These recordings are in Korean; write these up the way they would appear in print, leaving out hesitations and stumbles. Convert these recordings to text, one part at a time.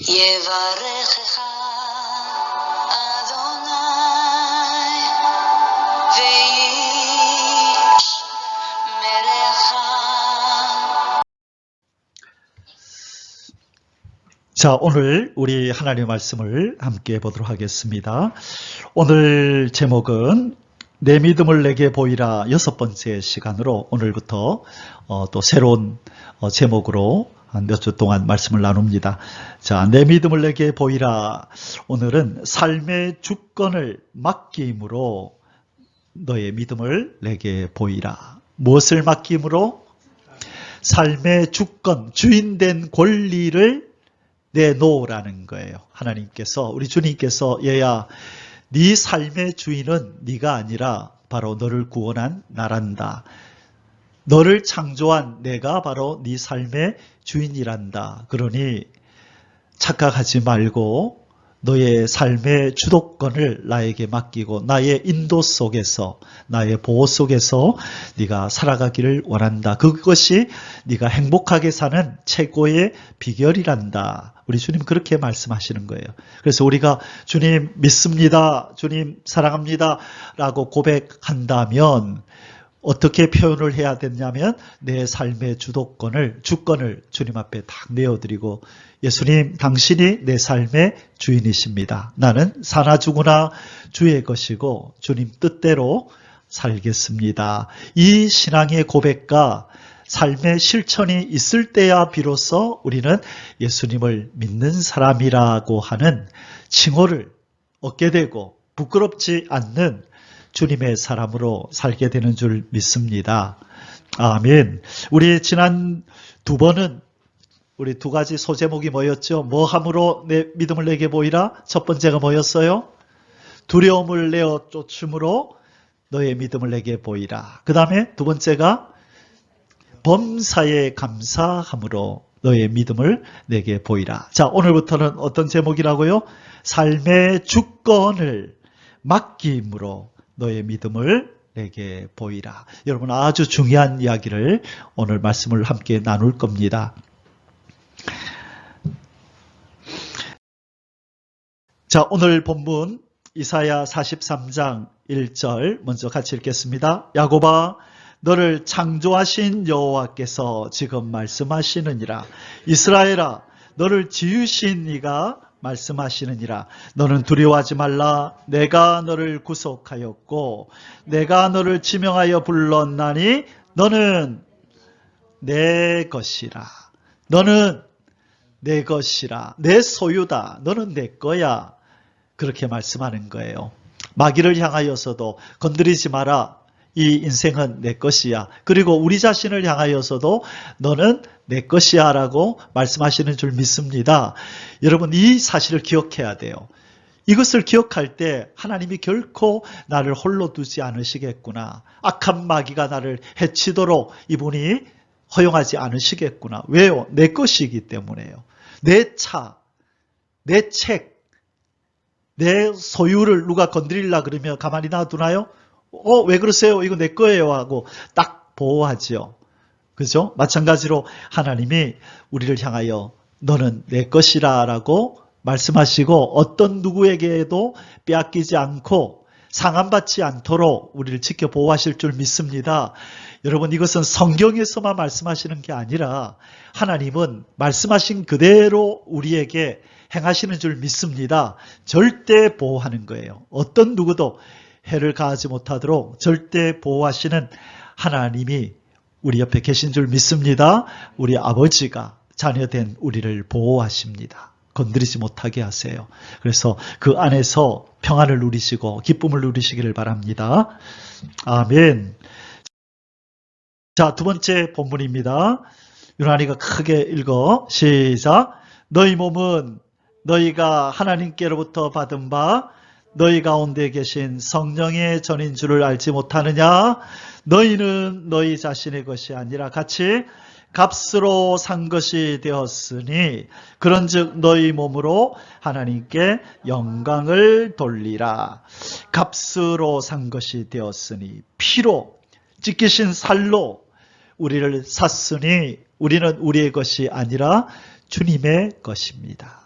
יברכך אדוני וישמרך. 자, 오늘 우리 하나님의 말씀을 함께 보도록 하겠습니다. 오늘 제목은 내 믿음을 내게 보이라 6번째 시간으로 오늘부터 또 새로운 제목으로 한 몇 주 동안 말씀을 나눕니다. 자, 내 믿음을 내게 보이라. 오늘은 삶의 주권을 맡김으로 너의 믿음을 내게 보이라. 무엇을 맡김으로? 삶의 주권, 주인된 권리를 내놓으라는 거예요. 하나님께서, 우리 주님께서 얘야, 네 삶의 주인은 네가 아니라 바로 너를 구원한 나란다. 너를 창조한 내가 바로 네 삶의 주인이란다. 그러니 착각하지 말고 너의 삶의 주도권을 나에게 맡기고 나의 인도 속에서, 나의 보호 속에서 네가 살아가기를 원한다. 그것이 네가 행복하게 사는 최고의 비결이란다. 우리 주님 그렇게 말씀하시는 거예요. 그래서 우리가 주님 믿습니다, 주님 사랑합니다 라고 고백한다면 어떻게 표현을 해야 되냐면 내 삶의 주권을 주님 앞에 딱 내어드리고, 예수님 당신이 내 삶의 주인이십니다. 나는 사나 죽으나 주의 것이고 주님 뜻대로 살겠습니다. 이 신앙의 고백과 삶의 실천이 있을 때야 비로소 우리는 예수님을 믿는 사람이라고 하는 칭호를 얻게 되고 부끄럽지 않는 주님의 사람으로 살게 되는 줄 믿습니다. 아멘. 우리 지난 두 번은 우리 두 가지 소제목이 뭐였죠? 뭐 함으로 내 믿음을 내게 보이라? 첫 번째가 뭐였어요? 두려움을 내어 쫓음으로 너의 믿음을 내게 보이라. 그 다음에 두 번째가 범사에 감사함으로 너의 믿음을 내게 보이라. 자, 오늘부터는 어떤 제목이라고요? 삶의 주권을 맡김으로 너의 믿음을 내게 보이라. 여러분, 아주 중요한 이야기를 오늘 말씀을 함께 나눌 겁니다. 자, 오늘 본문 이사야 43장 1절 먼저 같이 읽겠습니다. 야곱아, 너를 창조하신 여호와께서 지금 말씀하시느니라. 이스라엘아, 너를 지으신 이가 말씀하시느니라. 너는 두려워하지 말라. 내가 너를 구속하였고 내가 너를 지명하여 불렀나니 너는 내 것이라. 너는 내 것이라. 내 소유다. 너는 내 거야. 그렇게 말씀하는 거예요. 마귀를 향하여서도 건드리지 마라. 이 인생은 내 것이야. 그리고 우리 자신을 향하여서도 너는 내 것이야 라고 말씀하시는 줄 믿습니다. 여러분, 이 사실을 기억해야 돼요. 이것을 기억할 때 하나님이 결코 나를 홀로 두지 않으시겠구나. 악한 마귀가 나를 해치도록 이분이 허용하지 않으시겠구나. 왜요? 내 것이기 때문에요. 내 차, 내 책, 내 소유를 누가 건드리려 그러면 가만히 놔두나요? 왜 그러세요? 이거 내 거예요 하고 딱 보호하죠. 그죠? 마찬가지로 하나님이 우리를 향하여 너는 내 것이라 라고 말씀하시고 어떤 누구에게도 빼앗기지 않고 상함받지 않도록 우리를 지켜 보호하실 줄 믿습니다. 여러분, 이것은 성경에서만 말씀하시는 게 아니라 하나님은 말씀하신 그대로 우리에게 행하시는 줄 믿습니다. 절대 보호하는 거예요. 어떤 누구도 해를 가하지 못하도록 절대 보호하시는 하나님이 우리 옆에 계신 줄 믿습니다. 우리 아버지가 자녀된 우리를 보호하십니다. 건드리지 못하게 하세요. 그래서 그 안에서 평안을 누리시고 기쁨을 누리시기를 바랍니다. 아멘. 자, 두 번째 본문입니다. 유난히가 크게 읽어. 시작. 너희 몸은 너희가 하나님께로부터 받은 바 너희 가운데 계신 성령의 전인 줄을 알지 못하느냐? 너희는 너희 자신의 것이 아니라 같이 값으로 산 것이 되었으니 그런즉 너희 몸으로 하나님께 영광을 돌리라. 값으로 산 것이 되었으니 피로 찢기신 살로 우리를 샀으니 우리는 우리의 것이 아니라 주님의 것입니다.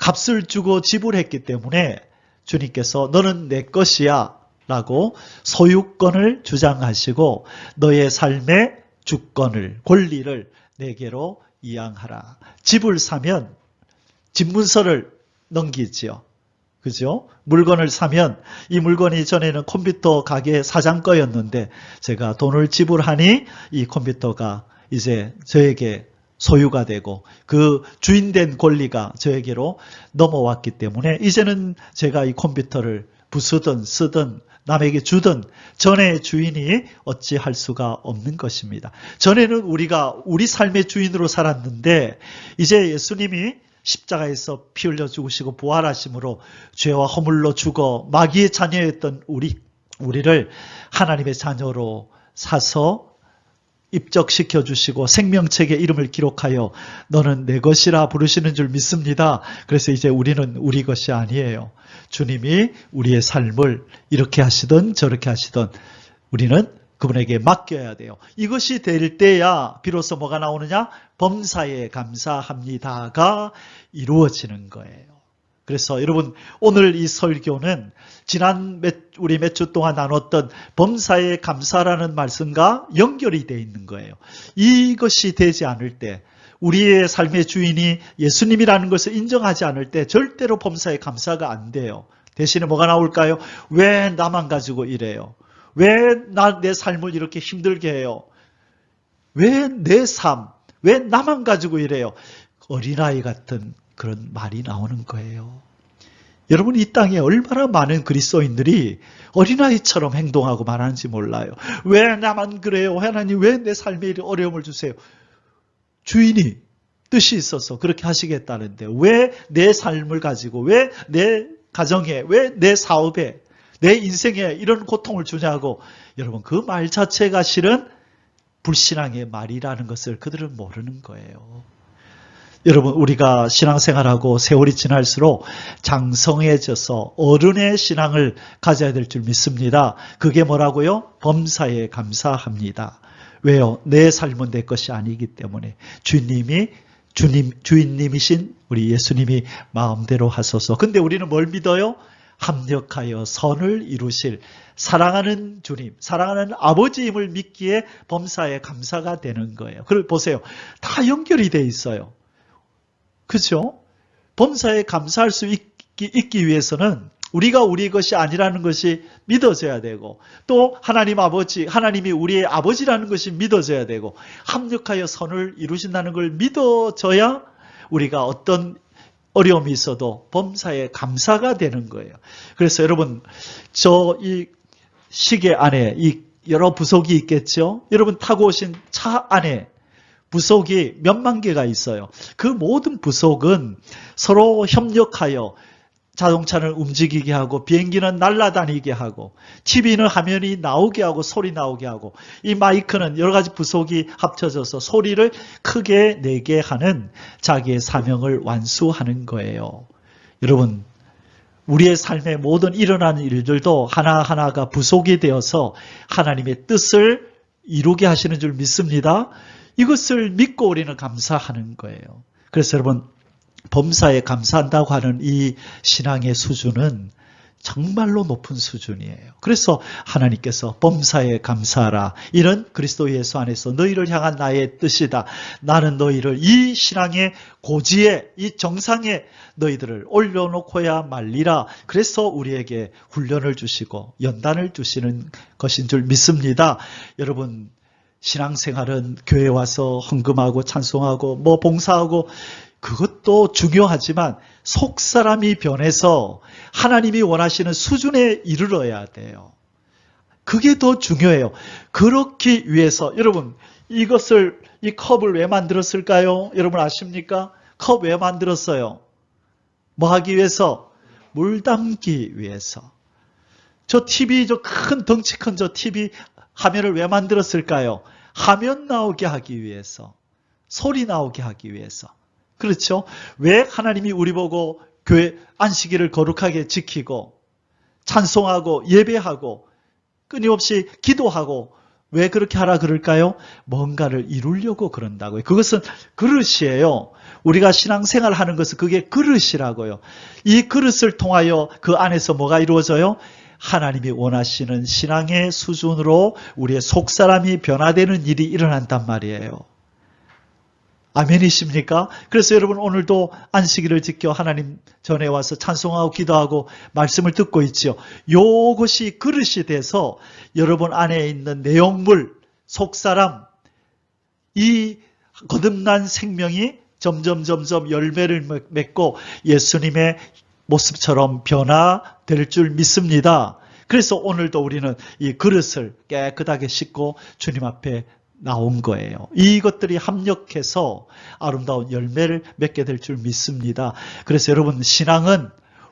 값을 주고 지불했기 때문에 주님께서 너는 내 것이야 라고 소유권을 주장하시고 너의 삶의 주권을, 권리를 내게로 이양하라. 집을 사면 집문서를 넘기지요. 그죠? 물건을 사면 이 물건이 전에는 컴퓨터 가게 사장 거였는데 제가 돈을 지불하니 이 컴퓨터가 이제 저에게 소유가 되고 그 주인된 권리가 저에게로 넘어왔기 때문에 이제는 제가 이 컴퓨터를 부수든 쓰든 남에게 주든 전의 주인이 어찌할 수가 없는 것입니다. 전에는 우리가 우리 삶의 주인으로 살았는데 이제 예수님이 십자가에서 피 흘려 죽으시고 부활하심으로 죄와 허물로 죽어 마귀의 자녀였던 우리를 하나님의 자녀로 사서 입적시켜 주시고 생명책에 이름을 기록하여 너는 내 것이라 부르시는 줄 믿습니다. 그래서 이제 우리는 우리 것이 아니에요. 주님이 우리의 삶을 이렇게 하시든 저렇게 하시든 우리는 그분에게 맡겨야 돼요. 이것이 될 때야 비로소 뭐가 나오느냐? 범사에 감사합니다가 이루어지는 거예요. 그래서 여러분 오늘 이 설교는 지난 우리 몇 주 동안 나눴던 범사에 감사라는 말씀과 연결이 되어 있는 거예요. 이것이 되지 않을 때 우리의 삶의 주인이 예수님이라는 것을 인정하지 않을 때 절대로 범사에 감사가 안 돼요. 대신에 뭐가 나올까요? 왜 나만 가지고 이래요? 왜 내 삶을 이렇게 힘들게 해요? 왜 내 삶, 왜 나만 가지고 이래요? 어린아이 같은 그런 말이 나오는 거예요. 여러분 이 땅에 얼마나 많은 그리스도인들이 어린아이처럼 행동하고 말하는지 몰라요. 왜 나만 그래요? 하나님 왜 내 삶에 이런 어려움을 주세요? 주인이 뜻이 있어서 그렇게 하시겠다는데 왜 내 삶을 가지고 왜 내 가정에 왜 내 사업에 내 인생에 이런 고통을 주냐고 여러분 그 말 자체가 실은 불신앙의 말이라는 것을 그들은 모르는 거예요. 여러분 우리가 신앙생활하고 세월이 지날수록 장성해져서 어른의 신앙을 가져야 될 줄 믿습니다. 그게 뭐라고요? 범사에 감사합니다. 왜요? 내 삶은 내 것이 아니기 때문에 주인님이신 우리 예수님이 마음대로 하소서. 근데 우리는 뭘 믿어요? 합력하여 선을 이루실 사랑하는 주님, 사랑하는 아버지임을 믿기에 범사에 감사가 되는 거예요. 그걸 보세요. 다 연결이 돼 있어요. 그죠? 범사에 감사할 수 있기 위해서는 우리가 우리 것이 아니라는 것이 믿어져야 되고 또 하나님 아버지, 하나님이 우리의 아버지라는 것이 믿어져야 되고 합력하여 선을 이루신다는 걸 믿어져야 우리가 어떤 어려움이 있어도 범사에 감사가 되는 거예요. 그래서 여러분 이 시계 안에 이 여러 부속이 있겠죠? 여러분 타고 오신 차 안에 부속이 몇만 개가 있어요. 그 모든 부속은 서로 협력하여 자동차를 움직이게 하고 비행기는 날아다니게 하고 TV는 화면이 나오게 하고 소리 나오게 하고 이 마이크는 여러 가지 부속이 합쳐져서 소리를 크게 내게 하는 자기의 사명을 완수하는 거예요. 여러분 우리의 삶의 모든 일어나는 일들도 하나하나가 부속이 되어서 하나님의 뜻을 이루게 하시는 줄 믿습니다. 이것을 믿고 우리는 감사하는 거예요. 그래서 여러분 범사에 감사한다고 하는 이 신앙의 수준은 정말로 높은 수준이에요. 그래서 하나님께서 범사에 감사하라. 이런 그리스도 예수 안에서 너희를 향한 나의 뜻이다. 나는 너희를 이 신앙의 고지에 이 정상에 너희들을 올려놓고야 말리라. 그래서 우리에게 훈련을 주시고 연단을 주시는 것인 줄 믿습니다. 여러분 신앙생활은 교회 와서 헌금하고 찬송하고 봉사하고 그것도 중요하지만 속사람이 변해서 하나님이 원하시는 수준에 이르러야 돼요. 그게 더 중요해요. 그렇기 위해서 여러분 이 컵을 왜 만들었을까요? 여러분 아십니까? 컵 왜 만들었어요? 뭐 하기 위해서? 물 담기 위해서. 저 TV, 저 큰 덩치 큰 저 TV 화면을 왜 만들었을까요? 화면 나오게 하기 위해서. 소리 나오게 하기 위해서. 그렇죠? 왜 하나님이 우리 보고 교회 안식일을 거룩하게 지키고 찬송하고 예배하고 끊임없이 기도하고 왜 그렇게 하라 그럴까요? 뭔가를 이루려고 그런다고요. 그것은 그릇이에요. 우리가 신앙생활 하는 것은 그게 그릇이라고요. 이 그릇을 통하여 그 안에서 뭐가 이루어져요? 하나님이 원하시는 신앙의 수준으로 우리의 속사람이 변화되는 일이 일어난단 말이에요. 아멘이십니까? 그래서 여러분 오늘도 안식일을 지켜 하나님 전에 와서 찬송하고 기도하고 말씀을 듣고 있지요. 요것이 그릇이 돼서 여러분 안에 있는 내용물, 속사람, 이 거듭난 생명이 점점 열매를 맺고 예수님의 모습처럼 변화될 줄 믿습니다. 그래서 오늘도 우리는 이 그릇을 깨끗하게 씻고 주님 앞에 나온 거예요. 이것들이 합력해서 아름다운 열매를 맺게 될 줄 믿습니다. 그래서 여러분 신앙은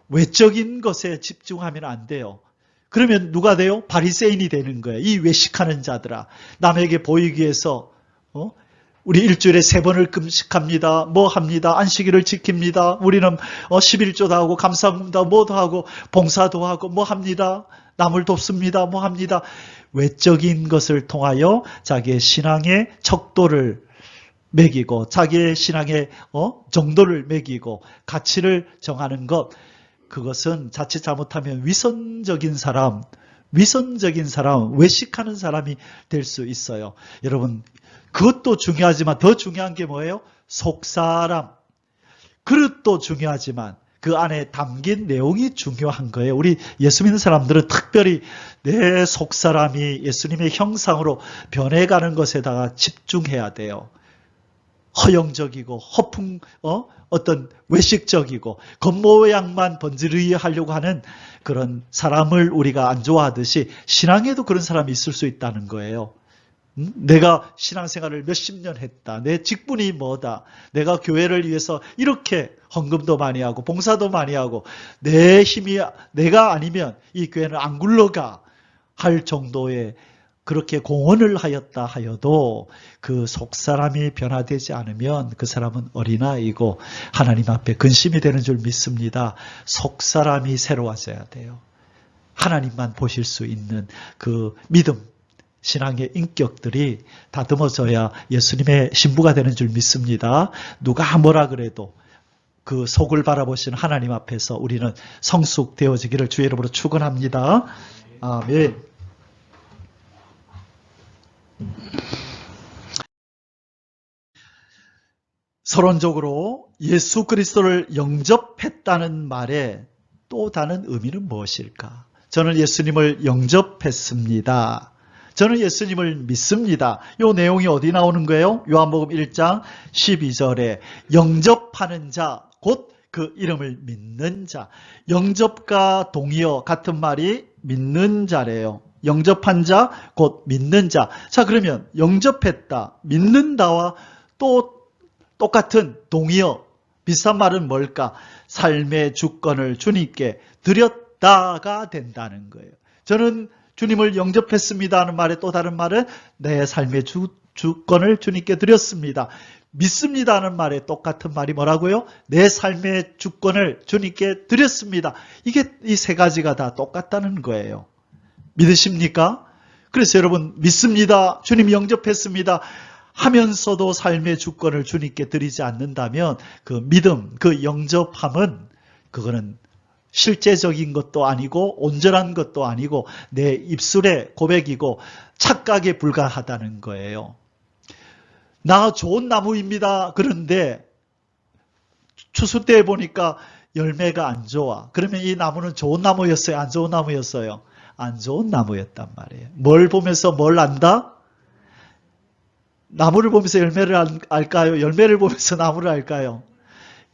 외적인 것에 집중하면 안 돼요. 그러면 누가 돼요? 바리새인이 되는 거예요. 이 외식하는 자들아. 남에게 보이기 위해서 우리 일주일에 3번을 금식합니다. 뭐 합니다. 안식일을 지킵니다. 우리는 11조도 하고 감사합니다. 뭐도 하고 봉사도 하고 뭐 합니다. 남을 돕습니다. 뭐 합니다. 외적인 것을 통하여 자기의 신앙의 척도를 매기고 자기의 신앙의 정도를 매기고 가치를 정하는 것, 그것은 자칫 잘못하면 위선적인 사람, 외식하는 사람이 될 수 있어요. 여러분 그것도 중요하지만 더 중요한 게 뭐예요? 속사람. 그릇도 중요하지만 그 안에 담긴 내용이 중요한 거예요. 우리 예수 믿는 사람들은 특별히 내 속사람이 예수님의 형상으로 변해가는 것에다가 집중해야 돼요. 허영적이고 어떤 외식적이고 겉모양만 번지르르 하려고 하는 그런 사람을 우리가 안 좋아하듯이 신앙에도 그런 사람이 있을 수 있다는 거예요. 내가 신앙생활을 몇십 년 했다. 내 직분이 뭐다. 내가 교회를 위해서 이렇게 헌금도 많이 하고 봉사도 많이 하고 내 힘이 내가 아니면 이 교회는 안 굴러가 할 정도의 그렇게 공헌을 하였다 하여도 그 속사람이 변화되지 않으면 그 사람은 어린아이고 하나님 앞에 근심이 되는 줄 믿습니다. 속사람이 새로워져야 돼요. 하나님만 보실 수 있는 그 믿음, 신앙의 인격들이 다듬어져야 예수님의 신부가 되는 줄 믿습니다. 누가 뭐라 그래도 그 속을 바라보시는 하나님 앞에서 우리는 성숙되어지기를 주의 이름으로 축원합니다. 아멘. 서론적으로 예수 그리스도를 영접했다는 말에 또 다른 의미는 무엇일까? 저는 예수님을 영접했습니다. 저는 예수님을 믿습니다. 이 내용이 어디 나오는 거예요? 요한복음 1장 12절에 영접하는 자, 곧 그 이름을 믿는 자. 영접과 동의어 같은 말이 믿는 자래요. 영접한 자, 곧 믿는 자. 자, 그러면 영접했다, 믿는다와 또 똑같은 동의어, 비슷한 말은 뭘까? 삶의 주권을 주님께 드렸다가 된다는 거예요. 저는 주님을 영접했습니다 하는 말의 또 다른 말은 내 삶의 주권을 주님께 드렸습니다. 믿습니다 하는 말의 똑같은 말이 뭐라고요? 내 삶의 주권을 주님께 드렸습니다. 이게 이 세 가지가 다 똑같다는 거예요. 믿으십니까? 그래서 여러분 믿습니다, 주님 영접했습니다 하면서도 삶의 주권을 주님께 드리지 않는다면 그 믿음, 그 영접함은 그거는 실제적인 것도 아니고 온전한 것도 아니고 내 입술의 고백이고 착각에 불과하다는 거예요. 나 좋은 나무입니다. 그런데 추수 때 보니까 열매가 안 좋아. 그러면 이 나무는 좋은 나무였어요? 안 좋은 나무였어요? 안 좋은 나무였단 말이에요. 뭘 보면서 뭘 안다? 나무를 보면서 열매를 알까요? 열매를 보면서 나무를 알까요?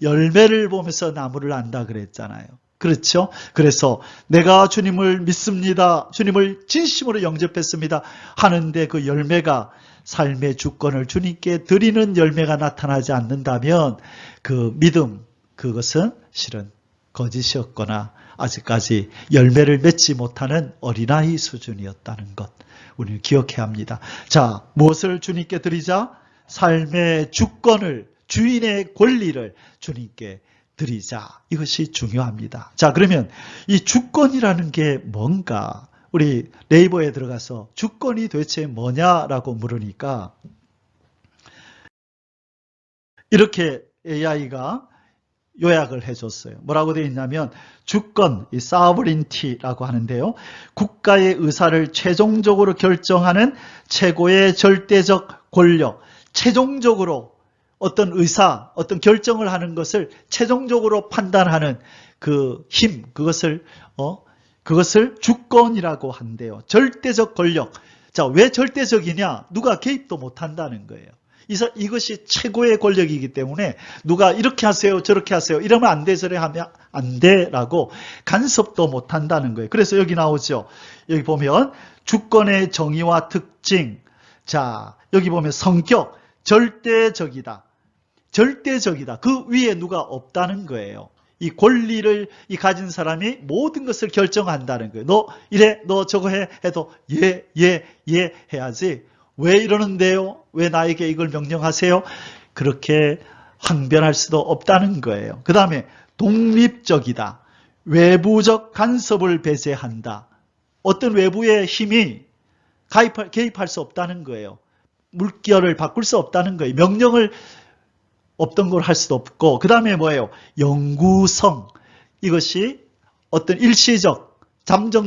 열매를 보면서 나무를 안다 그랬잖아요. 그렇죠? 그래서 내가 주님을 믿습니다, 주님을 진심으로 영접했습니다 하는데 그 열매가 삶의 주권을 주님께 드리는 열매가 나타나지 않는다면 그 믿음, 그것은 실은 거짓이었거나 아직까지 열매를 맺지 못하는 어린아이 수준이었다는 것, 우리는 기억해야 합니다. 자, 무엇을 주님께 드리자? 삶의 주권을, 주인의 권리를 주님께 드리자. 이것이 중요합니다. 자, 그러면 이 주권이라는 게 뭔가? 우리 네이버에 들어가서 주권이 도대체 뭐냐라고 물으니까 이렇게 AI가 요약을 해줬어요. 뭐라고 되어 있냐면 주권, 이 sovereignty라고 하는데요. 국가의 의사를 최종적으로 결정하는 최고의 절대적 권력, 최종적으로 어떤 의사, 어떤 결정을 하는 것을 최종적으로 판단하는 그 힘, 그것을 주권이라고 한대요. 절대적 권력. 자, 왜 절대적이냐? 누가 개입도 못 한다는 거예요. 이것이 최고의 권력이기 때문에 누가 이렇게 하세요, 저렇게 하세요, 이러면 안 돼, 저래 하면 안 돼라고 간섭도 못 한다는 거예요. 그래서 여기 나오죠. 여기 보면 주권의 정의와 특징. 자, 여기 보면 성격, 절대적이다. 절대적이다. 그 위에 누가 없다는 거예요. 이 권리를 가진 사람이 모든 것을 결정한다는 거예요. 너 이래, 너 저거 해 해도 예 해야지. 왜 이러는데요? 왜 나에게 이걸 명령하세요? 그렇게 항변할 수도 없다는 거예요. 그 다음에 독립적이다. 외부적 간섭을 배제한다. 어떤 외부의 힘이 개입할 수 없다는 거예요. 물결을 바꿀 수 없다는 거예요. 명령을 없던 걸 할 수도 없고, 그 다음에 뭐예요? 영구성. 이것이 어떤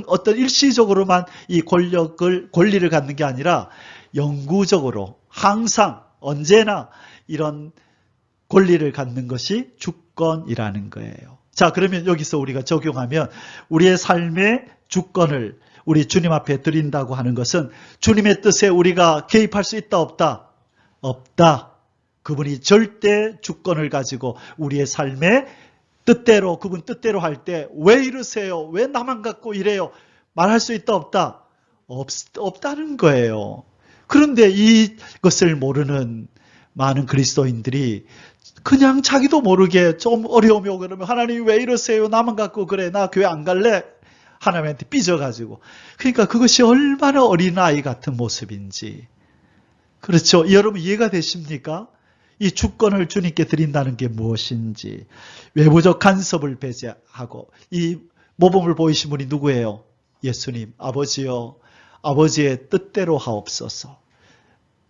어떤 일시적으로만 이 권리를 갖는 게 아니라 영구적으로 항상 언제나 이런 권리를 갖는 것이 주권이라는 거예요. 자, 그러면 여기서 우리가 적용하면 우리의 삶의 주권을 우리 주님 앞에 드린다고 하는 것은 주님의 뜻에 우리가 개입할 수 있다, 없다? 없다. 그분이 절대 주권을 가지고 우리의 삶의 뜻대로, 그분 뜻대로 할 때 왜 이러세요? 왜 나만 갖고 이래요? 말할 수 있다, 없다? 없다는 거예요. 그런데 이것을 모르는 많은 그리스도인들이 그냥 자기도 모르게 좀 어려움이 오고 그러면 하나님 왜 이러세요? 나만 갖고 그래. 나 교회 안 갈래? 하나님한테 삐져가지고. 그러니까 그것이 얼마나 어린아이 같은 모습인지. 그렇죠? 여러분 이해가 되십니까? 이 주권을 주님께 드린다는 게 무엇인지. 외부적 간섭을 배제하고. 이 모범을 보이신 분이 누구예요? 예수님. 아버지요. 아버지의 뜻대로 하옵소서.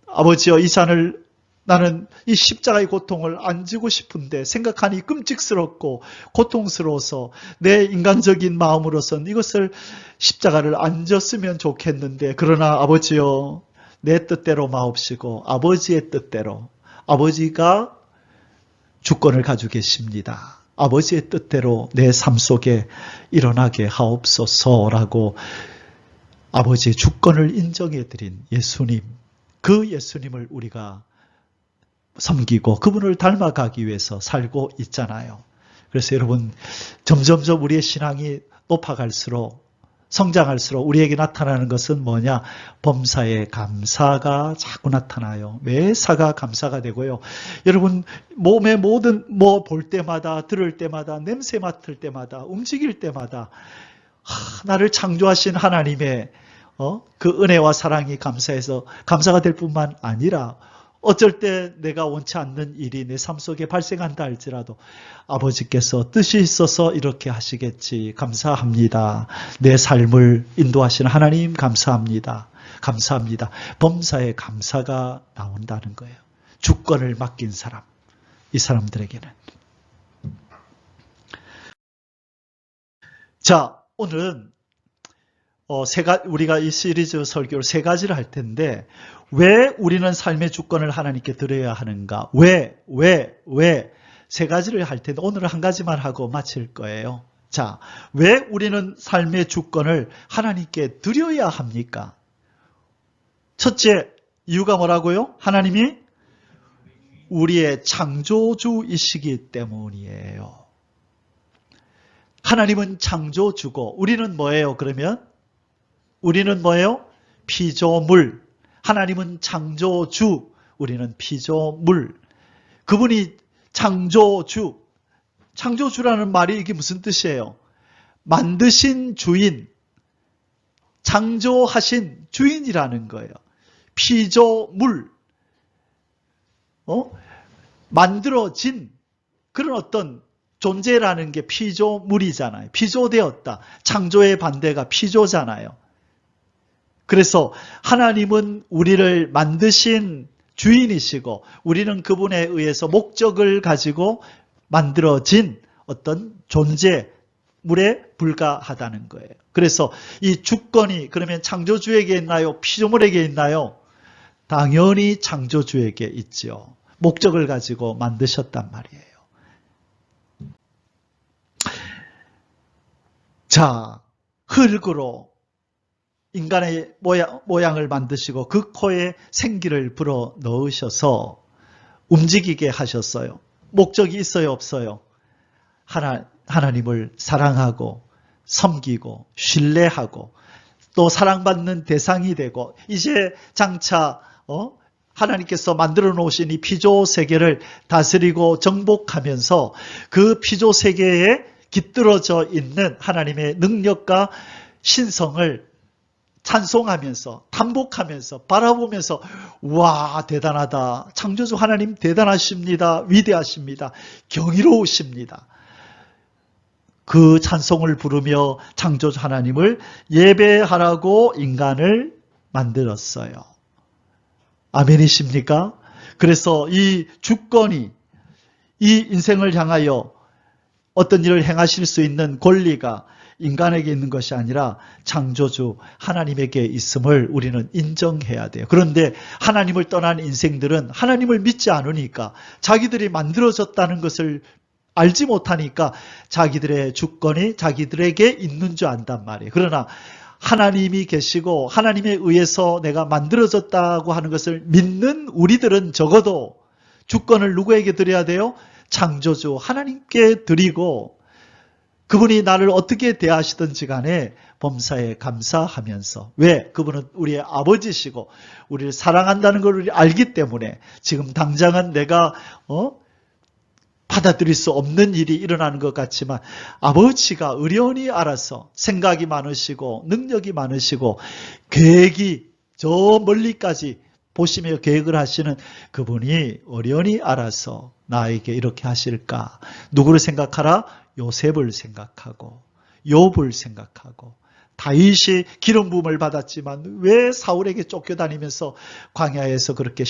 아버지여, 이 잔을 나는 이 십자가의 고통을 안 지고 싶은데 생각하니 끔찍스럽고 고통스러워서 내 인간적인 마음으로선 이것을 십자가를 안 졌으면 좋겠는데, 그러나 아버지여, 내 뜻대로 마옵시고 아버지의 뜻대로, 아버지가 주권을 가지고 계십니다. 아버지의 뜻대로 내 삶 속에 일어나게 하옵소서라고 아버지의 주권을 인정해드린 예수님, 그 예수님을 우리가 섬기고 그분을 닮아가기 위해서 살고 있잖아요. 그래서 여러분, 점점점 우리의 신앙이 높아갈수록, 성장할수록 우리에게 나타나는 것은 뭐냐? 범사의 감사가 자꾸 나타나요. 매사가 감사가 되고요. 여러분, 몸의 모든 볼 때마다, 들을 때마다, 냄새 맡을 때마다, 움직일 때마다 나를 창조하신 하나님의 그 은혜와 사랑이 감사해서 감사가 될 뿐만 아니라, 어쩔 때 내가 원치 않는 일이 내 삶 속에 발생한다 할지라도 아버지께서 뜻이 있어서 이렇게 하시겠지, 감사합니다. 내 삶을 인도하시는 하나님 감사합니다. 감사합니다. 범사의 감사가 나온다는 거예요. 주권을 맡긴 사람, 이 사람들에게는. 자, 오늘은 우리가 이 시리즈 설교를 3가지를 할 텐데, 왜 우리는 삶의 주권을 하나님께 드려야 하는가? 왜? 3가지를 할 텐데 오늘은 1가지만 하고 마칠 거예요. 자, 왜 우리는 삶의 주권을 하나님께 드려야 합니까? 첫째, 이유가 뭐라고요? 하나님이 우리의 창조주이시기 때문이에요. 하나님은 창조주고 우리는 뭐예요? 그러면 우리는 뭐예요? 피조물. 하나님은 창조주, 우리는 피조물. 그분이 창조주라는 말이 이게 무슨 뜻이에요? 만드신 주인, 창조하신 주인이라는 거예요. 피조물, 만들어진 그런 어떤 존재라는 게 피조물이잖아요. 피조되었다. 창조의 반대가 피조잖아요. 그래서 하나님은 우리를 만드신 주인이시고 우리는 그분에 의해서 목적을 가지고 만들어진 어떤 존재물에 불과하다는 거예요. 그래서 이 주권이 그러면 창조주에게 있나요? 피조물에게 있나요? 당연히 창조주에게 있죠. 목적을 가지고 만드셨단 말이에요. 자, 흙으로 인간의 모양을 만드시고 그 코에 생기를 불어 넣으셔서 움직이게 하셨어요. 목적이 있어요, 없어요? 하나님을 사랑하고 섬기고 신뢰하고 또 사랑받는 대상이 되고 이제 장차 하나님께서 만들어 놓으신 이 피조 세계를 다스리고 정복하면서 그 피조 세계에 깃들어져 있는 하나님의 능력과 신성을 찬송하면서 탐복하면서 바라보면서 와 대단하다. 창조주 하나님 대단하십니다. 위대하십니다. 경이로우십니다. 그 찬송을 부르며 창조주 하나님을 예배하라고 인간을 만들었어요. 아멘이십니까? 그래서 이 주권이 이 인생을 향하여 어떤 일을 행하실 수 있는 권리가 인간에게 있는 것이 아니라 창조주 하나님에게 있음을 우리는 인정해야 돼요. 그런데 하나님을 떠난 인생들은 하나님을 믿지 않으니까 자기들이 만들어졌다는 것을 알지 못하니까 자기들의 주권이 자기들에게 있는 줄 안단 말이에요. 그러나 하나님이 계시고 하나님에 의해서 내가 만들어졌다고 하는 것을 믿는 우리들은 적어도 주권을 누구에게 드려야 돼요? 창조주 하나님께 드리고 그분이 나를 어떻게 대하시든지 간에 범사에 감사하면서 왜? 그분은 우리의 아버지시고 우리를 사랑한다는 걸 우리 알기 때문에 지금 당장은 내가 받아들일 수 없는 일이 일어나는 것 같지만 아버지가 의련히 알아서 생각이 많으시고 능력이 많으시고 계획이 저 멀리까지 보시며 계획을 하시는 그분이 의련히 알아서 나에게 이렇게 하실까? 누구를 생각하라? 요셉을 생각하고 욥을 생각하고 다윗이 기름 부음을 받았지만 왜 사울에게 쫓겨다니면서 광야에서 그렇게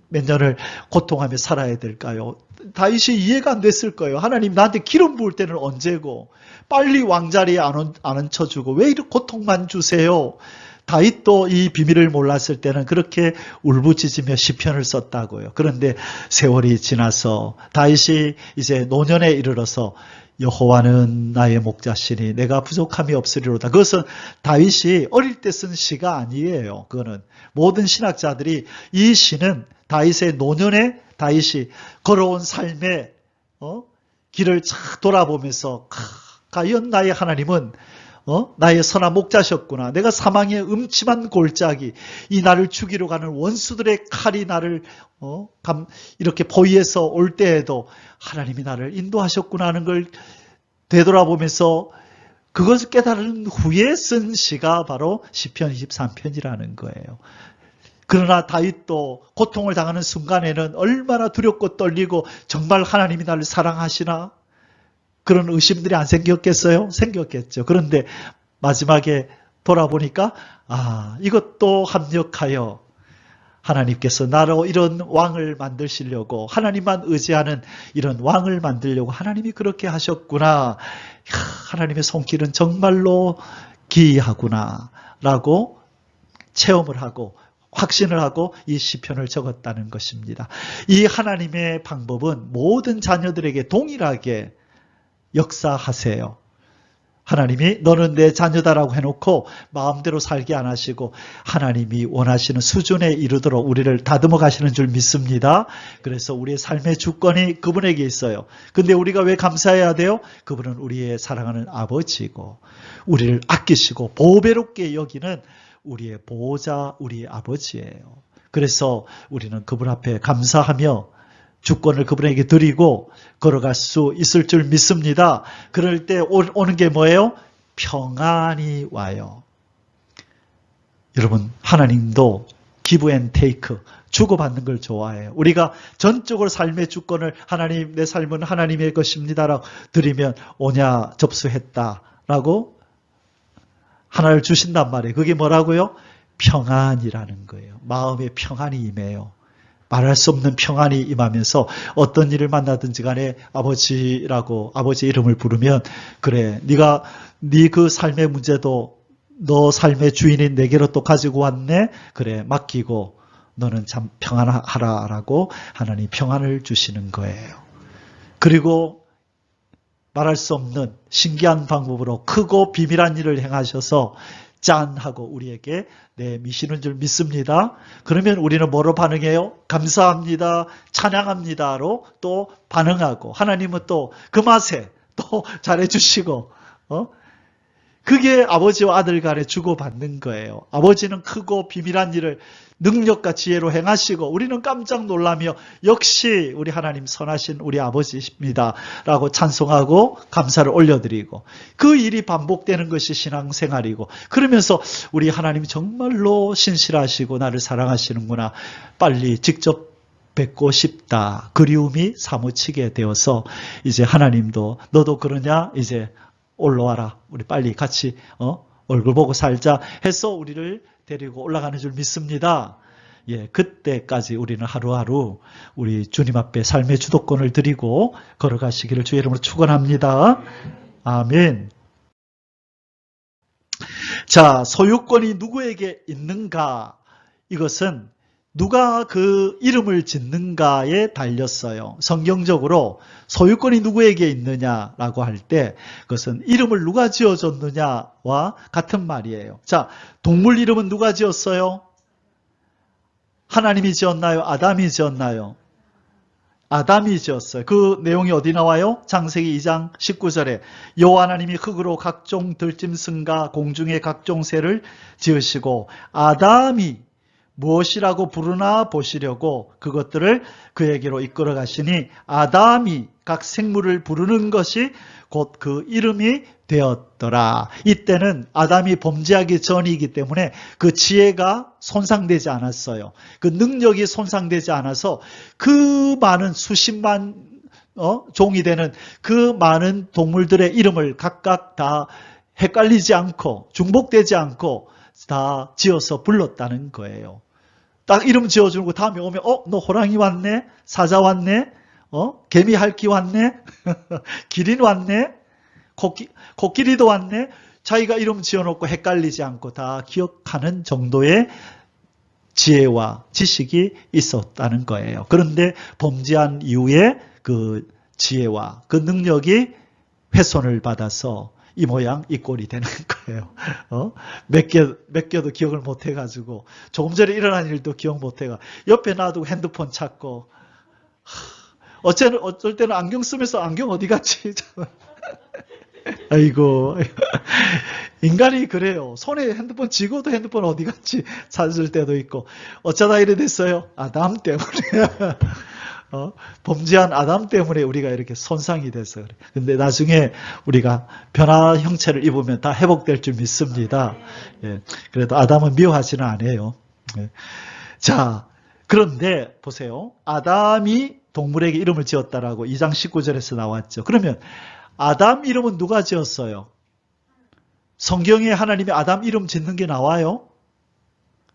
몇 년을 고통하며 살아야 될까요? 다윗이 이해가 안 됐을 거예요. 하나님 나한테 기름 부을 때는 언제고 빨리 왕자리에 안 얹혀주고 왜 이렇게 고통만 주세요? 다윗도 이 비밀을 몰랐을 때는 그렇게 울부짖으며 시편을 썼다고요. 그런데 세월이 지나서 다윗이 이제 노년에 이르러서 여호와는 나의 목자시니 내가 부족함이 없으리로다. 그것은 다윗이 어릴 때 쓴 시가 아니에요. 그거는 모든 신학자들이 이 시는 다윗의 노년에 다윗이 걸어온 삶의 길을 착 돌아보면서 과연 나의 하나님은 나의 선한 목자셨구나. 내가 사망의 음침한 골짜기, 이 나를 죽이러 가는 원수들의 칼이 나를 이렇게 포위해서 올 때에도 하나님이 나를 인도하셨구나 하는 걸 되돌아보면서 그것을 깨달은 후에 쓴 시가 바로 시편 23편이라는 거예요. 그러나 다윗도 고통을 당하는 순간에는 얼마나 두렵고 떨리고 정말 하나님이 나를 사랑하시나? 그런 의심들이 안 생겼겠어요? 생겼겠죠. 그런데 마지막에 돌아보니까 이것도 합력하여 하나님께서 나로 이런 왕을 만드시려고 하나님만 의지하는 이런 왕을 만들려고 하나님이 그렇게 하셨구나. 하나님의 손길은 정말로 기이하구나 라고 체험을 하고 확신을 하고 이 시편을 적었다는 것입니다. 이 하나님의 방법은 모든 자녀들에게 동일하게 역사하세요. 하나님이 너는 내 자녀다라고 해놓고 마음대로 살게 안 하시고 하나님이 원하시는 수준에 이르도록 우리를 다듬어 가시는 줄 믿습니다. 그래서 우리의 삶의 주권이 그분에게 있어요. 근데 우리가 왜 감사해야 돼요? 그분은 우리의 사랑하는 아버지고 우리를 아끼시고 보배롭게 여기는 우리의 보호자, 우리의 아버지예요. 그래서 우리는 그분 앞에 감사하며 주권을 그분에게 드리고 걸어갈 수 있을 줄 믿습니다. 그럴 때 오는 게 뭐예요? 평안이 와요. 여러분, 하나님도 기브 앤 테이크, 주고받는 걸 좋아해요. 우리가 전적으로 삶의 주권을 하나님, 내 삶은 하나님의 것입니다라고 드리면 오냐 접수했다라고 하나를 주신단 말이에요. 그게 뭐라고요? 평안이라는 거예요. 마음의 평안이 임해요. 말할 수 없는 평안이 임하면서 어떤 일을 만나든지 간에 아버지라고 아버지 이름을 부르면 그래 네가 네 그 삶의 문제도 너 삶의 주인인 내게로 또 가지고 왔네. 그래 맡기고 너는 참 평안하라라고 하나님 평안을 주시는 거예요. 그리고 말할 수 없는 신기한 방법으로 크고 비밀한 일을 행하셔서 짠 하고 우리에게 내미시는 줄 믿습니다. 그러면 우리는 뭐로 반응해요? 감사합니다. 찬양합니다로 또 반응하고 하나님은 또 그 맛에 또 잘해주시고 그게 아버지와 아들 간에 주고받는 거예요. 아버지는 크고 비밀한 일을 능력과 지혜로 행하시고 우리는 깜짝 놀라며 역시 우리 하나님 선하신 우리 아버지십니다 라고 찬송하고 감사를 올려드리고 그 일이 반복되는 것이 신앙생활이고 그러면서 우리 하나님 정말로 신실하시고 나를 사랑하시는구나 빨리 직접 뵙고 싶다. 그리움이 사무치게 되어서 이제 하나님도 너도 그러냐 이제 올라와라. 우리 빨리 같이 얼굴 보고 살자 해서 우리를 데리고 올라가는 줄 믿습니다. 예, 그때까지 우리는 하루하루 우리 주님 앞에 삶의 주도권을 드리고 걸어가시기를 주의 이름으로 축원합니다. 아멘. 자, 소유권이 누구에게 있는가? 이것은 누가 그 이름을 짓는가에 달렸어요. 성경적으로 소유권이 누구에게 있느냐라고 할 때 그것은 이름을 누가 지어줬느냐와 같은 말이에요. 자, 동물 이름은 누가 지었어요? 하나님이 지었나요? 아담이 지었나요? 아담이 지었어요. 그 내용이 어디 나와요? 창세기 2장 19절에 여호와 하나님이 흙으로 각종 들짐승과 공중의 각종 새를 지으시고 아담이 무엇이라고 부르나 보시려고 그것들을 그에게로 이끌어 가시니 아담이 각 생물을 부르는 것이 곧 그 이름이 되었더라. 이때는 아담이 범죄하기 전이기 때문에 그 지혜가 손상되지 않았어요. 그 능력이 손상되지 않아서 그 많은 수십만 종이 되는 그 많은 동물들의 이름을 각각 다 헷갈리지 않고 중복되지 않고 다 지어서 불렀다는 거예요. 딱 이름 지어주는 거 다음에 오면 너 호랑이 왔네? 사자 왔네? 개미 할기 왔네? 기린 왔네? 코끼리도 왔네? 자기가 이름 지어놓고 헷갈리지 않고 다 기억하는 정도의 지혜와 지식이 있었다는 거예요. 그런데 범죄한 이후에 그 지혜와 그 능력이 훼손을 받아서 이 모양 이 꼴이 되는 거예요. 몇 개도 기억을 못 해가지고 조금 전에 일어난 일도 기억 못 해가 옆에 놔두고 핸드폰 찾고 어쩔 때는 안경 쓰면서 안경 어디 갔지? 아이고 인간이 그래요. 손에 핸드폰 쥐고도 핸드폰 어디 갔지 찾을 때도 있고 어쩌다 이래 됐어요? 아담 때문에 범죄한 아담 때문에 우리가 이렇게 손상이 돼서 그래. 근데 나중에 우리가 변화 형체를 입으면 다 회복될 줄 믿습니다. 예, 그래도 아담은 미워하지는 않아요. 예. 자, 그런데 보세요. 아담이 동물에게 이름을 지었다라고 2장 19절에서 나왔죠. 그러면 아담 이름은 누가 지었어요? 성경에 하나님이 아담 이름 짓는 게 나와요?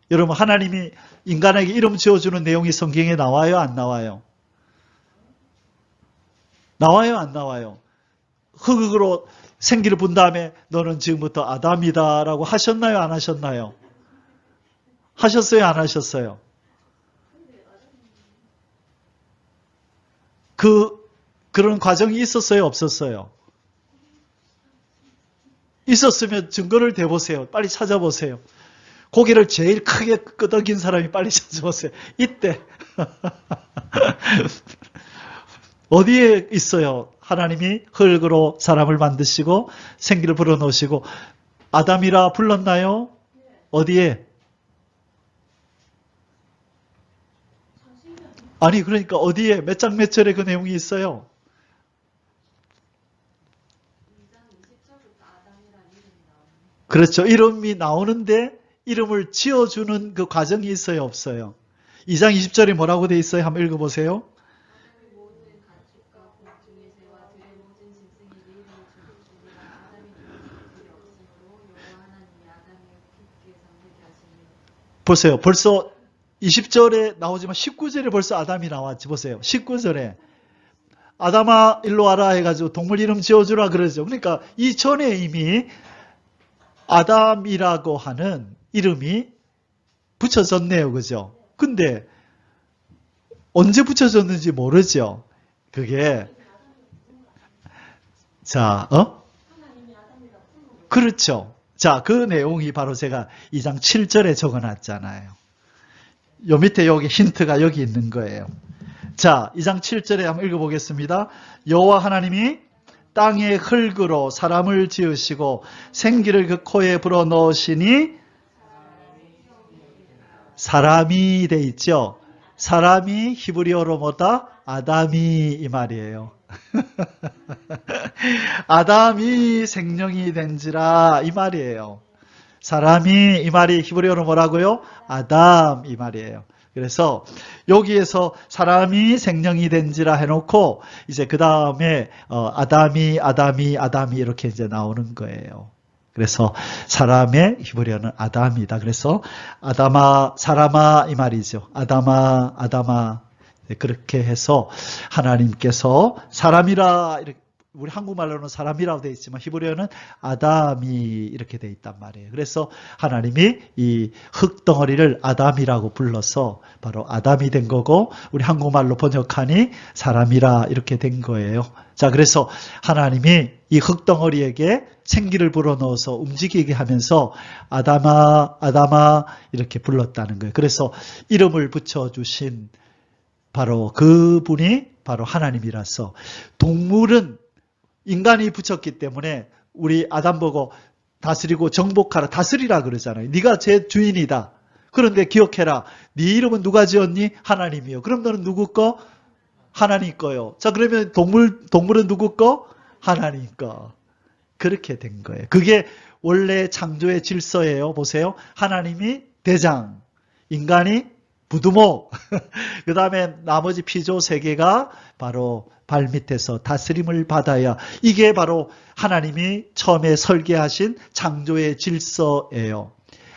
여러분 하나님이 인간에게 이름 지어주는 내용이 성경에 나와요? 안 나와요? 나와요? 안 나와요? 흙으로 생기를 분 다음에 너는 지금부터 아담이다 라고 하셨나요? 안 하셨나요? 하셨어요? 안 하셨어요? 그런 과정이 있었어요? 없었어요? 있었으면 증거를 대보세요. 빨리 찾아보세요. 고개를 제일 크게 끄덕인 사람이 빨리 찾아보세요. 이때 어디에 있어요? 하나님이 흙으로 사람을 만드시고 생기를 불어넣으시고 아담이라 불렀나요? 어디에? 아니 그러니까 어디에 몇 장 몇 절에 그 내용이 있어요? 그렇죠. 이름이 나오는데 이름을 지어주는 그 과정이 있어요? 없어요? 2장 20절에 뭐라고 돼 있어요? 한번 읽어보세요. 보세요. 벌써 20절에 나오지만 19절에 벌써 아담이 나왔지. 보세요. 19절에 아담아 일로 와라 해가지고 동물 이름 지어주라 그러죠. 그러니까 이전에 이미 아담이라고 하는 이름이 붙여졌네요. 그죠? 근데 언제 붙여졌는지 모르죠. 그게 자, 그렇죠. 자, 그 내용이 바로 제가 2장 7절에 적어놨잖아요. 요 밑에 여기 힌트가 여기 있는 거예요. 자, 2장 7절에 한번 읽어보겠습니다. 여호와 하나님이 땅의 흙으로 사람을 지으시고 생기를 그 코에 불어넣으시니 사람이 돼 있죠. 사람이 히브리어로 뭐다? 아담이 이 말이에요. 아담이 생명이 된지라 이 말이에요. 사람이 이 말이 히브리어로 뭐라고요? 아담 이 말이에요. 그래서 여기에서 사람이 생명이 된지라 해놓고 이제 그 다음에 아담이 이렇게 이제 나오는 거예요. 그래서 사람의 히브리어는 아담이다. 그래서 아담아 사람아 이 말이죠. 아담아 그렇게 해서 하나님께서 사람이라 이렇게 우리 한국말로는 사람이라고 되어 있지만 히브리어는 아담이 이렇게 되어 있단 말이에요. 그래서 하나님이 이 흙덩어리를 아담이라고 불러서 바로 아담이 된 거고 우리 한국말로 번역하니 사람이라 이렇게 된 거예요. 자, 그래서 하나님이 이 흙덩어리에게 생기를 불어넣어서 움직이게 하면서 아담아 이렇게 불렀다는 거예요. 그래서 이름을 붙여주신 바로 그분이 바로 하나님이라서 동물은 인간이 붙였기 때문에 우리 아담 보고 다스리고 정복하라 다스리라 그러잖아요. 네가 제 주인이다. 그런데 기억해라. 네 이름은 누가 지었니? 하나님이요. 그럼 너는 누구 거? 하나님 거요. 자, 그러면 동물은 누구 거? 하나님 거. 그렇게 된 거예요. 그게 원래 창조의 질서예요. 보세요. 하나님이 대장, 인간이 부두목, 그 다음에 나머지 피조 세계가 바로 발밑에서 다스림을 받아야 이게 바로 하나님이 처음에 설계하신 창조의 질서예요.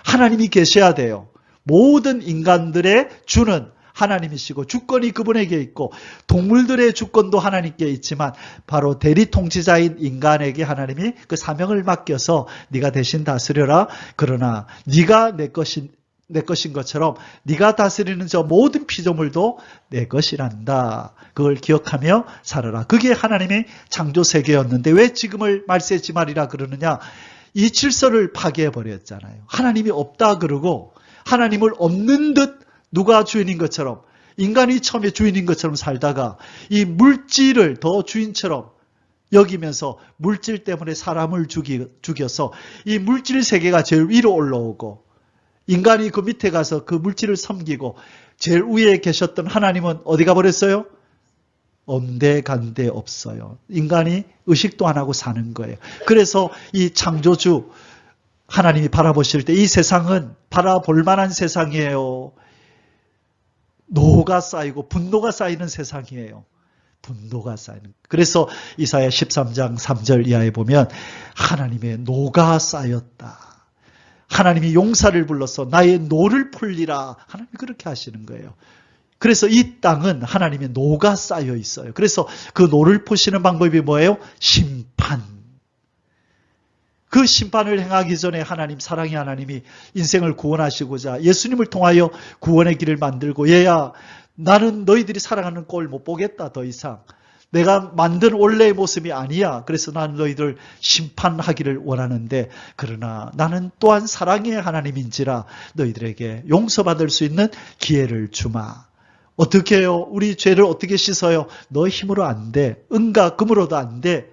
하나님이 계셔야 돼요. 모든 인간들의 주는 하나님이시고 주권이 그분에게 있고 동물들의 주권도 하나님께 있지만 바로 대리통치자인 인간에게 하나님이 그 사명을 맡겨서 네가 대신 다스려라. 그러나 네가 내 것인 것처럼 네가 다스리는 저 모든 피조물도 내 것이란다. 그걸 기억하며 살아라. 그게 하나님의 창조 세계였는데 왜 지금을 말세지말이라 그러느냐? 이 질서를 파괴해버렸잖아요. 하나님이 없다 그러고 하나님을 없는 듯 누가 주인인 것처럼 인간이 처음에 주인인 것처럼 살다가 이 물질을 더 주인처럼 여기면서 물질 때문에 사람을 죽여서 이 물질 세계가 제일 위로 올라오고 인간이 그 밑에 가서 그 물질을 섬기고 제일 위에 계셨던 하나님은 어디 가버렸어요? 온데간데 없어요. 인간이 의식도 안 하고 사는 거예요. 그래서 이 창조주 하나님이 바라보실 때 이 세상은 바라볼 만한 세상이에요. 노가 쌓이고 분노가 쌓이는 세상이에요. 분노가 쌓이는. 그래서 이사야 13장 3절 이하에 보면 하나님의 노가 쌓였다. 하나님이 용사를 불러서 나의 노를 풀리라. 하나님이 그렇게 하시는 거예요. 그래서 이 땅은 하나님의 노가 쌓여 있어요. 그래서 그 노를 푸시는 방법이 뭐예요? 심판. 그 심판을 행하기 전에 하나님, 사랑의 하나님이 인생을 구원하시고자 예수님을 통하여 구원의 길을 만들고 얘야 나는 너희들이 살아가는 꼴 못 보겠다 더 이상. 내가 만든 원래의 모습이 아니야. 그래서 나는 너희들 심판하기를 원하는데 그러나 나는 또한 사랑의 하나님인지라 너희들에게 용서받을 수 있는 기회를 주마. 어떻게 해요? 우리 죄를 어떻게 씻어요? 너 힘으로 안 돼. 은과 금으로도 안 돼.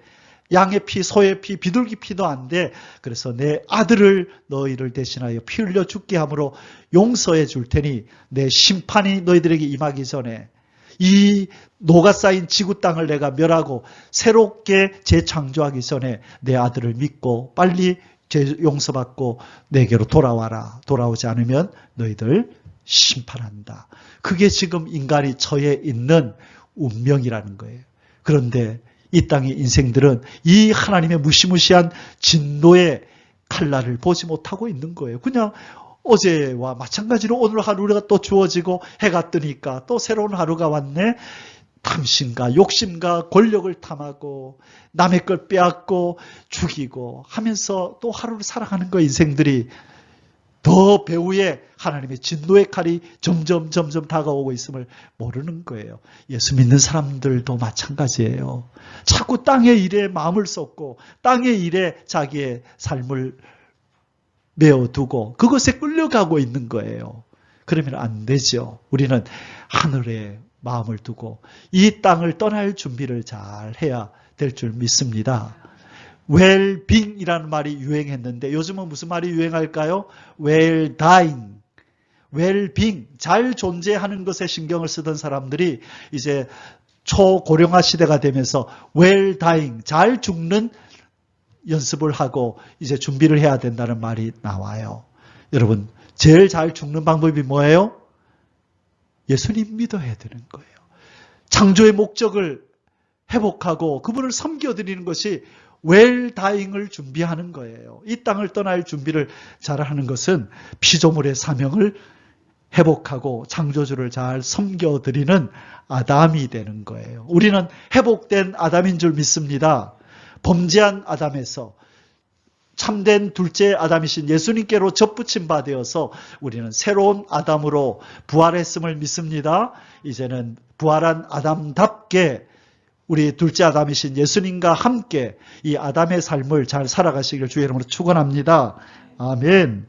양의 피, 소의 피, 비둘기 피도 안 돼. 그래서 내 아들을 너희를 대신하여 피 흘려 죽게 함으로 용서해 줄 테니 내 심판이 너희들에게 임하기 전에 이 노가 쌓인 지구 땅을 내가 멸하고 새롭게 재창조하기 전에 내 아들을 믿고 빨리 죄 용서받고 내게로 돌아와라. 돌아오지 않으면 너희들 심판한다. 그게 지금 인간이 처해 있는 운명이라는 거예요. 그런데 이 땅의 인생들은 이 하나님의 무시무시한 진노의 칼날을 보지 못하고 있는 거예요. 그냥 어제와 마찬가지로 오늘 하루가 또 주어지고 해가 뜨니까 또 새로운 하루가 왔네. 탐심과 욕심과 권력을 탐하고 남의 걸 빼앗고 죽이고 하면서 또 하루를 살아가는 거 인생들이 더 배후에 하나님의 진노의 칼이 점점 다가오고 있음을 모르는 거예요. 예수 믿는 사람들도 마찬가지예요. 자꾸 땅의 일에 마음을 쏟고 땅의 일에 자기의 삶을 메어두고 그것에 끌려가고 있는 거예요. 그러면 안 되죠. 우리는 하늘에 마음을 두고 이 땅을 떠날 준비를 잘 해야 될 줄 믿습니다. 웰빙이라는 말이 유행했는데 요즘은 무슨 말이 유행할까요? 웰다잉, 웰빙, 잘 존재하는 것에 신경을 쓰던 사람들이 이제 초고령화 시대가 되면서 웰다잉, 잘 죽는 연습을 하고 이제 준비를 해야 된다는 말이 나와요. 여러분, 제일 잘 죽는 방법이 뭐예요? 예수님 믿어야 되는 거예요. 창조의 목적을 회복하고 그분을 섬겨드리는 것이 웰다잉을 준비하는 거예요. 이 땅을 떠날 준비를 잘하는 것은 피조물의 사명을 회복하고 창조주를 잘 섬겨드리는 아담이 되는 거예요. 우리는 회복된 아담인 줄 믿습니다. 범죄한 아담에서 참된 둘째 아담이신 예수님께로 접붙임 바 되어서 우리는 새로운 아담으로 부활했음을 믿습니다. 이제는 부활한 아담답게 우리 둘째 아담이신 예수님과 함께 이 아담의 삶을 잘 살아가시길 주의 이름으로 축원합니다. 아멘.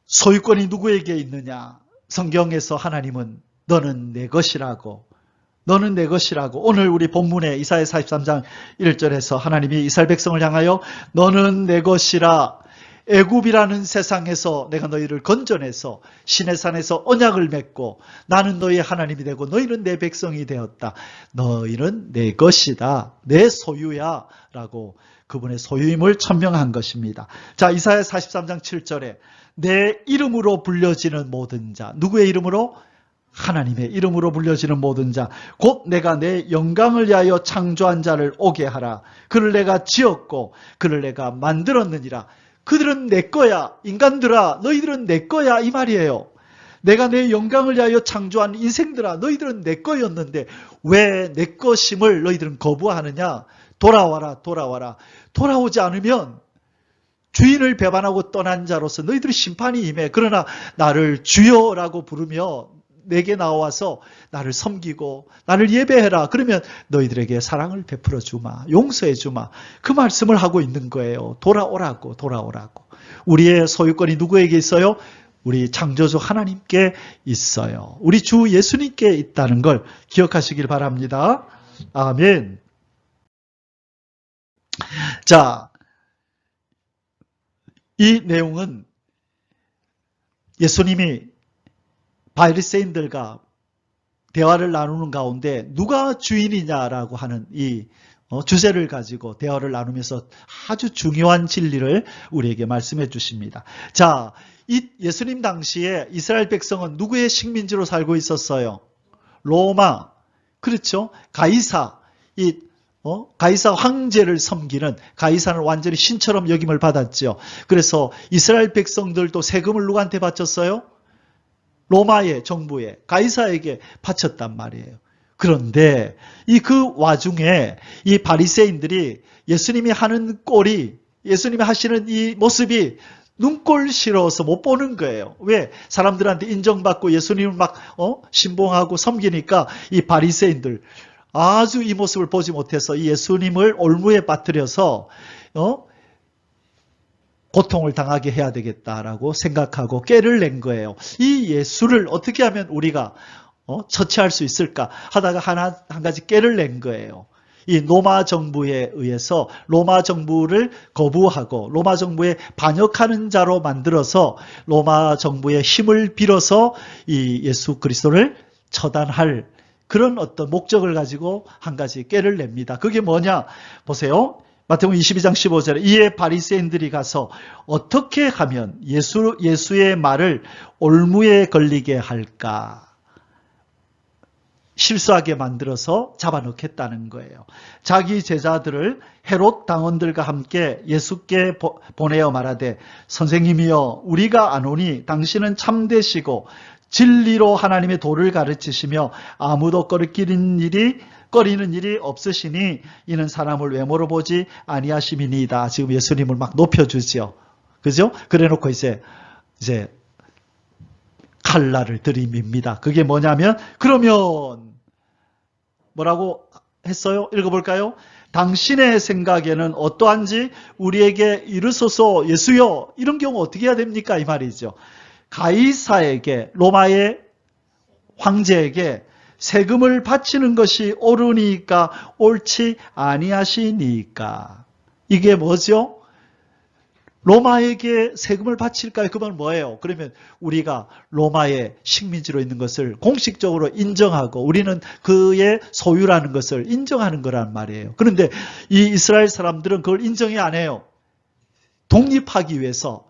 소유권이 누구에게 있느냐? 성경에서 하나님은 너는 내 것이라고, 너는 내 것이라고. 오늘 우리 본문에 이사야 43장 1절에서 하나님이 이스라엘 백성을 향하여 너는 내 것이라, 애굽이라는 세상에서 내가 너희를 건져내서 시내산에서 언약을 맺고 나는 너희의 하나님이 되고 너희는 내 백성이 되었다. 너희는 내 것이다. 내 소유야. 라고 그분의 소유임을 천명한 것입니다. 자, 이사야 43장 7절에 내 이름으로 불려지는 모든 자, 누구의 이름으로? 하나님의 이름으로 불려지는 모든 자, 곧 내가 내 영광을 위하여 창조한 자를 오게 하라. 그를 내가 지었고 그를 내가 만들었느니라. 그들은 내 거야. 인간들아, 너희들은 내 거야. 이 말이에요. 내가 내 영광을 위하여 창조한 인생들아, 너희들은 내 거였는데 왜 내 것임을 너희들은 거부하느냐? 돌아와라, 돌아와라. 돌아오지 않으면 주인을 배반하고 떠난 자로서 너희들의 심판이 임해. 그러나 나를 주여라고 부르며 내게 나와서 나를 섬기고 나를 예배해라. 그러면 너희들에게 사랑을 베풀어 주마. 용서해 주마. 그 말씀을 하고 있는 거예요. 돌아오라고, 돌아오라고. 우리의 소유권이 누구에게 있어요? 우리 창조주 하나님께 있어요. 우리 주 예수님께 있다는 걸 기억하시길 바랍니다. 아멘. 자, 이 내용은 예수님이 바리새인들과 대화를 나누는 가운데 누가 주인이냐라고 하는 이 주제를 가지고 대화를 나누면서 아주 중요한 진리를 우리에게 말씀해 주십니다. 자, 이 예수님 당시에 이스라엘 백성은 누구의 식민지로 살고 있었어요? 로마, 그렇죠? 가이사, 가이사 황제를 섬기는, 가이사는 완전히 신처럼 여김을 받았죠. 그래서 이스라엘 백성들도 세금을 누구한테 바쳤어요? 로마의 정부에, 가이사에게 바쳤단 말이에요. 그런데 그 와중에 이 바리새인들이 예수님이 하는 꼴이, 예수님이 하시는 이 모습이 눈꼴 싫어서 못 보는 거예요. 왜? 사람들한테 인정받고 예수님을 막 신봉하고 섬기니까 이 바리새인들 아주 이 모습을 보지 못해서 이 예수님을 올무에 빠뜨려서 고통을 당하게 해야 되겠다라고 생각하고 꾀를 낸 거예요. 이 예수를 어떻게 하면 우리가 처치할 수 있을까 하다가 한 가지 꾀를 낸 거예요. 이 로마 정부에 의해서 로마 정부를 거부하고 로마 정부에 반역하는 자로 만들어서 로마 정부의 힘을 빌어서 이 예수 그리스도를 처단할 그런 어떤 목적을 가지고 한 가지 꾀를 냅니다. 그게 뭐냐? 보세요. 마태복음 22장 15절에 이에 바리새인들이 가서 어떻게 하면 예수의 말을 올무에 걸리게 할까? 실수하게 만들어서 잡아넣겠다는 거예요. 자기 제자들을 헤롯 당원들과 함께 예수께 보내어 말하되 선생님이여 우리가 아노니 당신은 참되시고 진리로 하나님의 도를 가르치시며 아무도 꺼리는 일이 없으시니 이는 사람을 외모로 보지 아니하심이니이다. 지금 예수님을 막 높여주죠. 그죠? 그래놓고 이제 칼날을 들이밉니다. 그게 뭐냐면 그러면 뭐라고 했어요? 읽어볼까요? 당신의 생각에는 어떠한지 우리에게 이르소서 예수여. 이런 경우 어떻게 해야 됩니까? 이 말이죠. 가이사에게 로마의 황제에게 세금을 바치는 것이 옳으니까 옳지 아니하시니까. 이게 뭐죠? 로마에게 세금을 바칠까요? 그 말 뭐예요? 그러면 우리가 로마의 식민지로 있는 것을 공식적으로 인정하고 우리는 그의 소유라는 것을 인정하는 거란 말이에요. 그런데 이 이스라엘 사람들은 그걸 인정이 안 해요. 독립하기 위해서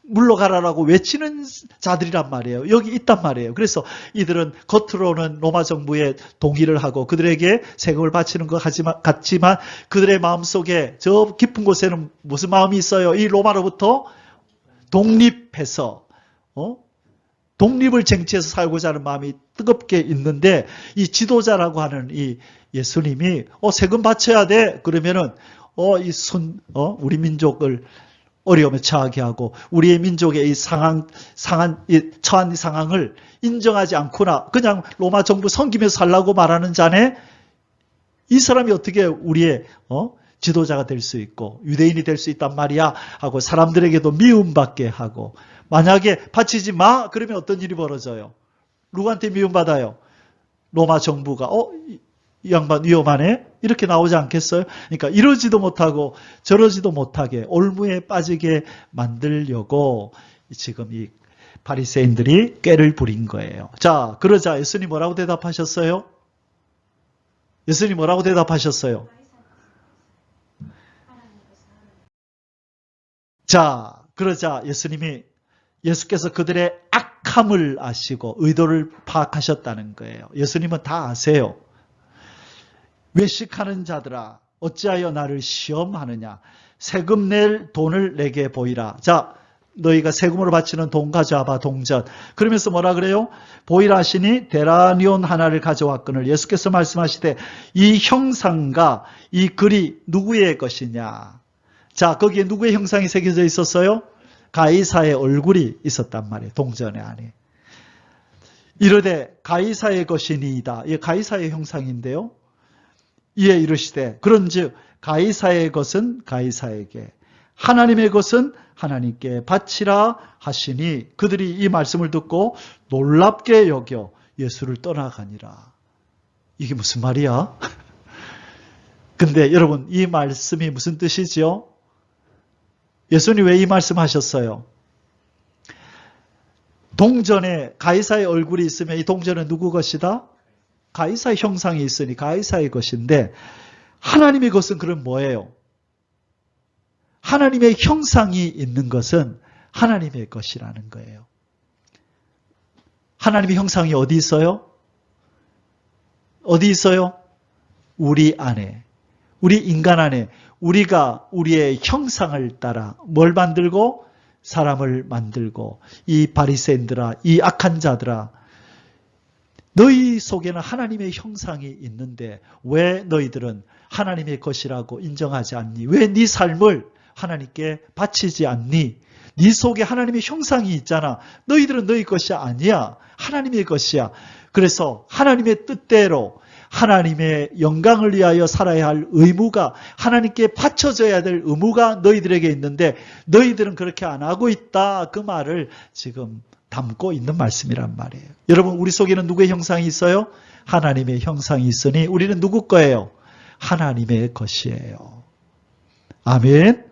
물러가라라고 외치는 자들이란 말이에요. 여기 있단 말이에요. 그래서 이들은 겉으로는 로마 정부에 동의를 하고 그들에게 세금을 바치는 것 같지만 그들의 마음속에 저 깊은 곳에는 무슨 마음이 있어요? 이 로마로부터 독립해서 독립을 쟁취해서 살고자 하는 마음이 뜨겁게 있는데 이 지도자라고 하는 이 예수님이 세금 바쳐야 돼. 그러면은 우리 민족을 어려움에 처하게 하고 우리의 민족의 이 처한 상황을 인정하지 않거나 그냥 로마 정부 섬기면서 살라고 말하는 자네 이 사람이 어떻게 우리의 지도자가 될 수 있고 유대인이 될 수 있단 말이야 하고 사람들에게도 미움받게 하고 만약에 바치지 마 그러면 어떤 일이 벌어져요? 누구한테 미움받아요? 로마 정부가 이 양반 위험하네? 이렇게 나오지 않겠어요? 그러니까 이러지도 못하고 저러지도 못하게 올무에 빠지게 만들려고 지금 이 바리새인들이 꾀를 부린 거예요. 자, 그러자 예수님 뭐라고 대답하셨어요? 예수님 뭐라고 대답하셨어요? 자, 그러자 예수께서 그들의 악함을 아시고 의도를 파악하셨다는 거예요. 예수님은 다 아세요. 외식하는 자들아 어찌하여 나를 시험하느냐 세금 낼 돈을 내게 보이라. 자, 너희가 세금으로 바치는 돈 가져와봐. 동전. 그러면서 뭐라 그래요? 보이라 하시니 데나리온 하나를 가져왔거늘 예수께서 말씀하시되 이 형상과 이 글이 누구의 것이냐. 자, 거기에 누구의 형상이 새겨져 있었어요? 가이사의 얼굴이 있었단 말이에요. 동전의 안에. 이르되 가이사의 것이니이다. 이게 가이사의 형상인데요. 이에 이르시되 그런즉 가이사의 것은 가이사에게 하나님의 것은 하나님께 바치라 하시니 그들이 이 말씀을 듣고 놀랍게 여겨 예수를 떠나가니라. 이게 무슨 말이야? 근데 여러분 이 말씀이 무슨 뜻이지요? 예수님 왜 이 말씀 하셨어요? 동전에 가이사의 얼굴이 있으면 이 동전은 누구 것이다? 가이사의 형상이 있으니 가이사의 것인데 하나님의 것은 그럼 뭐예요? 하나님의 형상이 있는 것은 하나님의 것이라는 거예요. 하나님의 형상이 어디 있어요? 어디 있어요? 우리 안에. 우리 인간 안에. 우리가 우리의 형상을 따라 뭘 만들고? 사람을 만들고 이 바리새인들아 이 악한 자들아 너희 속에는 하나님의 형상이 있는데 왜 너희들은 하나님의 것이라고 인정하지 않니? 왜 네 삶을 하나님께 바치지 않니? 네 속에 하나님의 형상이 있잖아. 너희들은 너희 것이 아니야. 하나님의 것이야. 그래서 하나님의 뜻대로 하나님의 영광을 위하여 살아야 할 의무가 하나님께 바쳐져야 될 의무가 너희들에게 있는데 너희들은 그렇게 안 하고 있다. 그 말을 지금 담고 있는 말씀이란 말이에요. 여러분 우리 속에는 누구의 형상이 있어요? 하나님의 형상이 있으니 우리는 누구 거예요? 하나님의 것이에요. 아멘.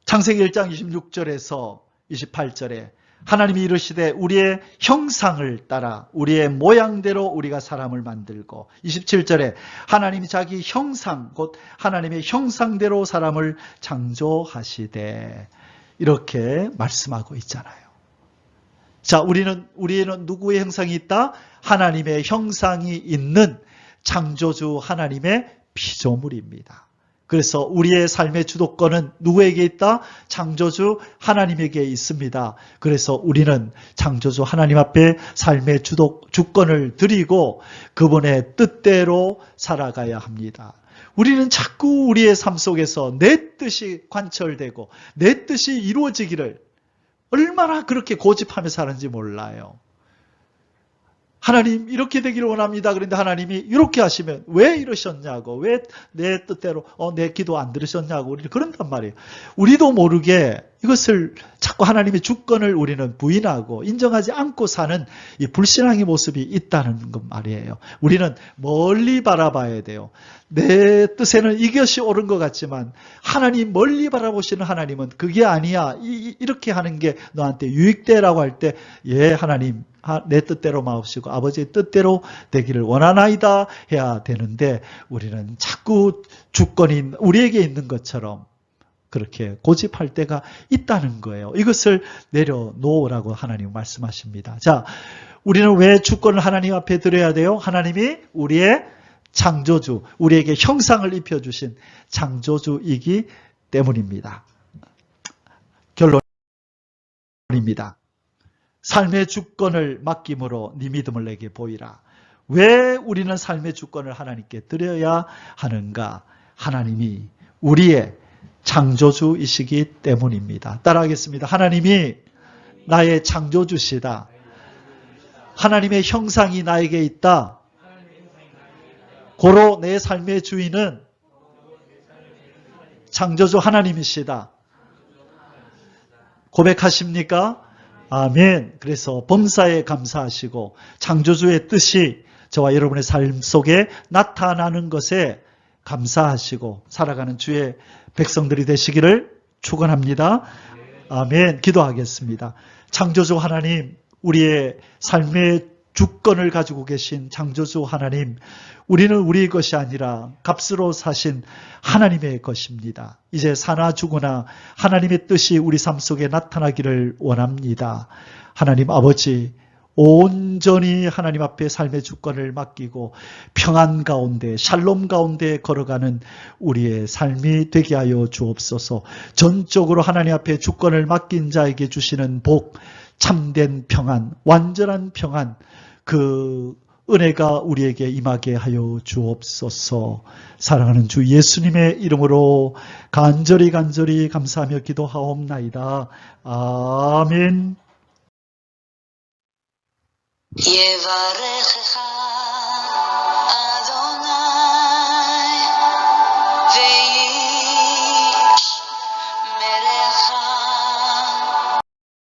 창세기 1장 26절에서 28절에 하나님이 이르시되 우리의 형상을 따라 우리의 모양대로 우리가 사람을 만들고 27절에 하나님이 자기 형상 곧 하나님의 형상대로 사람을 창조하시되 이렇게 말씀하고 있잖아요. 자, 우리는 누구의 형상이 있다? 하나님의 형상이 있는 창조주 하나님의 피조물입니다. 그래서 우리의 삶의 주도권은 누구에게 있다? 창조주 하나님에게 있습니다. 그래서 우리는 창조주 하나님 앞에 삶의 주권을 드리고 그분의 뜻대로 살아가야 합니다. 우리는 자꾸 우리의 삶 속에서 내 뜻이 관철되고 내 뜻이 이루어지기를 얼마나 그렇게 고집하며 사는지 몰라요. 하나님 이렇게 되기를 원합니다. 그런데 하나님이 이렇게 하시면 왜 이러셨냐고, 왜 내 뜻대로 내 기도 안 들으셨냐고 우리는 그런단 말이에요. 우리도 모르게 이것을 자꾸 하나님의 주권을 우리는 부인하고 인정하지 않고 사는 이 불신앙의 모습이 있다는 것 말이에요. 우리는 멀리 바라봐야 돼요. 내 뜻에는 이것이 옳은 것 같지만 하나님 멀리 바라보시는 하나님은 그게 아니야. 이렇게 하는 게 너한테 유익되라고 할 때 예 하나님 내 뜻대로 마옵시고 아버지의 뜻대로 되기를 원하나이다 해야 되는데 우리는 자꾸 주권이 우리에게 있는 것처럼 그렇게 고집할 때가 있다는 거예요. 이것을 내려놓으라고 하나님 말씀하십니다. 자, 우리는 왜 주권을 하나님 앞에 드려야 돼요? 하나님이 우리의 창조주, 우리에게 형상을 입혀주신 창조주이기 때문입니다. 결론입니다. 삶의 주권을 맡김으로 네 믿음을 내게 보이라. 왜 우리는 삶의 주권을 하나님께 드려야 하는가? 하나님이 우리의 창조주이시기 때문입니다. 따라하겠습니다. 하나님이 나의 창조주시다. 하나님의 형상이 나에게 있다. 고로 내 삶의 주인은 창조주 하나님이시다. 고백하십니까? 아멘. 그래서 범사에 감사하시고 창조주의 뜻이 저와 여러분의 삶 속에 나타나는 것에 감사하시고 살아가는 주의 백성들이 되시기를 축원합니다. 아멘. 기도하겠습니다. 창조주 하나님, 우리의 삶의 주권을 가지고 계신 창조주 하나님, 우리는 우리의 것이 아니라 값으로 사신 하나님의 것입니다. 이제 사나 죽으나 하나님의 뜻이 우리 삶 속에 나타나기를 원합니다. 하나님 아버지, 온전히 하나님 앞에 삶의 주권을 맡기고 평안 가운데 샬롬 가운데 걸어가는 우리의 삶이 되게 하여 주옵소서. 전적으로 하나님 앞에 주권을 맡긴 자에게 주시는 복, 참된 평안, 완전한 평안, 그 은혜가 우리에게 임하게 하여 주옵소서. 사랑하는 주 예수님의 이름으로 간절히 감사하며 기도하옵나이다. 아멘. יברכך